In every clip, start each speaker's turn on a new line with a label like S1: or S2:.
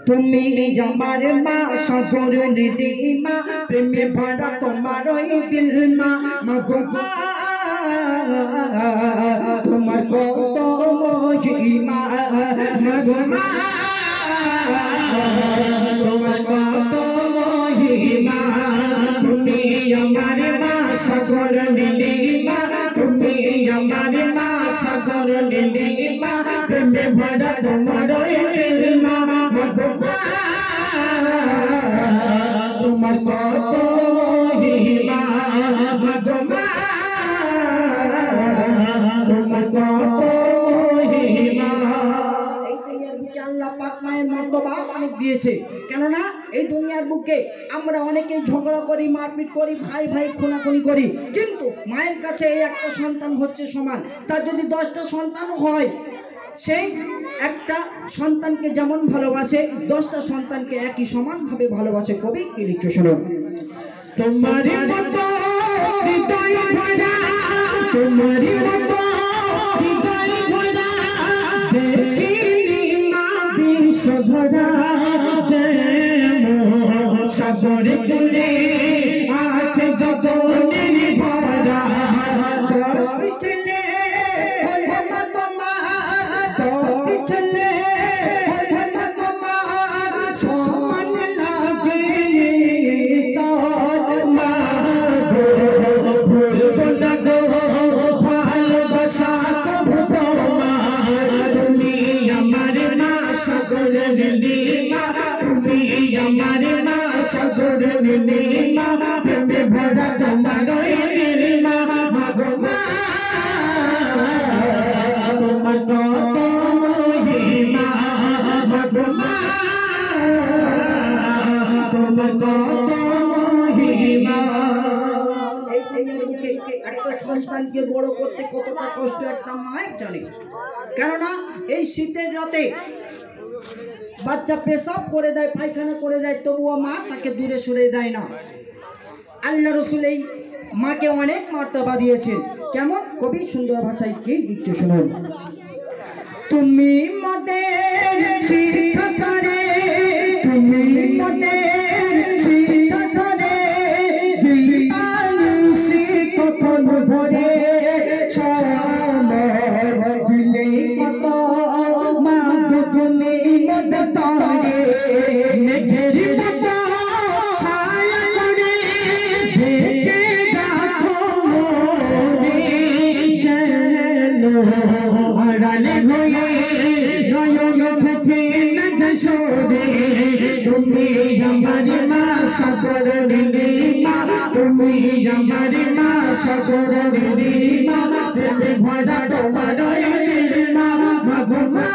S1: তুমি আমার মা সাগর নীলিমা প্রেমে ভরা তোমার ওই দিল মা মাগো মা তোমার কত মহিমা মাগো মা তোমার কত মহিমা তুমি আমার মা সাগর নীলিমা তুমি আমার মা সাগর নীলিমা প্রেমে ভরা তোমার ওই দিল মা মাগো মা তোমার কত মহিমা মাগো মা তোমার কত মহিমা। এই দুনিয়ার বুকে আল্লাহ পাক মায়ের মর্তবা অনেক দিয়েছে, কেননা এই দুনিয়ার বুকে আমরা অনেকেই ঝগড়া করি, মারপিট করি, ভাই ভাই খুনাখুনি করি, কিন্তু মায়ের কাছে এই একটা সন্তান হচ্ছে সমান। তার যদি 10টা সন্তানও হয়, সেই একটা সন্তানকে যেমন ভালোবাসে 10টা সন্তানকে একই সমানভাবে ভালোবাসে। কবি কি লিখছে শুনুন। তোমারই মতো হৃদয় ভরা, তোমারই মতো হৃদয় ভরা, দেখিনি মা বিশ্বধরা, যেমন সাগরে কুলে আছে যতনের ভরা, 10টি ছেলে হলো মা তোমার, 10টি ছেলে হলো মা তোমার, সমান লাগে চল মা গো, ভুলবো না গো ভালোবাসা কবু তোমার, তুমি আমার মা সাগর নীলিমা, তুমি আমার মা সাগর নীলিমা, প্রেমে ভরা তোমার ওই দিল মা মাগো মা তোমার কত মহিমা মাগো মা তোমার কত মহিমা। এই দুনিয়ার বুকে একটা সন্তানকে বড় করতে কতটা কষ্ট একটা মায়ের জানে, কেননা এই শীতের রাতে বাচ্চা পেশাব করে দেয়, পায়খানা করে দেয়, তবুও মা তাকে দূরে সরে দেয় না। আল্লাহ রসুল এই মাকে অনেক মর্তবা দিয়েছেন। কেমন? কবি সুন্দর ভাষায় কি লিখছে শুনুন। তুমি মোদের শিক্ষা করে, তুমি মোদের শিক্ষা করে, দিবানিশি কখন ভরে সমর দিলে কত মা তুমি মোদ তরে, মেঘের মতো ছায়া করে ঢেকে রাখো মনে, যেন আড়ালে হয়ে নয়ন থেকে না যায় সরে, তুমি আমার মা সাগর নীলিমা, তুমি আমার মা সাগর নীলিমা, প্রেমে ভরা তোমার ওই দিল মা মাগো মা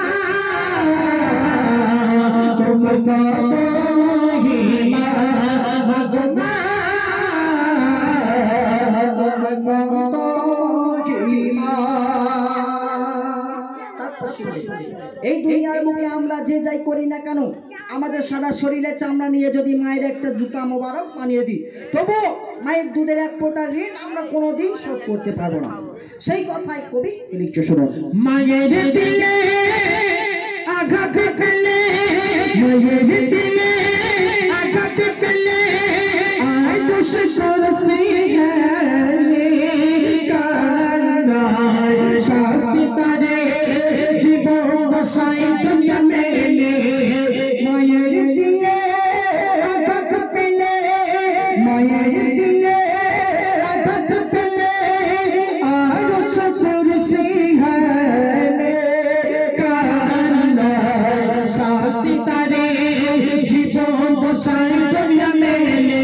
S1: তোমার কত মহিমা মাগো মা তোমার কত মহিমা। এই দুনিয়ার মুখে আমরা যে যাই করি না কেন, আমাদের সারা শরীরে চামড়া নিয়ে যদি মায়ের একটা জুতা মোবারক বানিয়ে দিই, তবু মায়ের দুধের এক ফোঁটা ঋণ আমরা কোনোদিন শোধ করতে পারবো না। সেই কথাই কবি লিখছে শুনুন। মায়ের দিলে আঘাত পেলে, মায়ের দিলে আঘাত পেলে, আয় দোষ করছি হেলে কান্নায়, শাস্তি তারে জীবন বসাই দুনিয়া মেলে, মায়ের দিলে আঘাত পেলে, মায়ের দিলে আঘাত পেলে, আয় দোষ করছি হেলে কান্নায়, শাস্তি তারে জীবন বসাই দুনিয়া মেলে,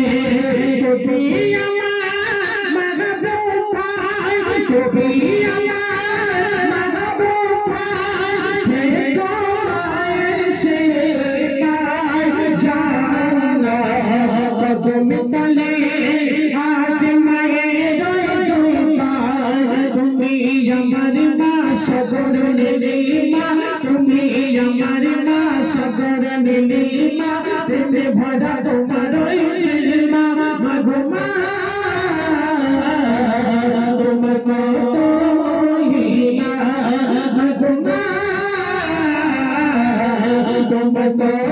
S1: কবি আমার মাগো ভাই, কবি আমার মাগো ভাই, হে গোড়ায় সে পায় জানা, কদম তলে আজ মায়ের ওই পায়, তুমি আমার মা সাগর নীলিমা, তুমি আমার মা সাগর নীলিমা, প্রেমে ভরা তোমার ওই দিল মা মাগো মা তোমার কত মহিমা মাগো মা তোমার কত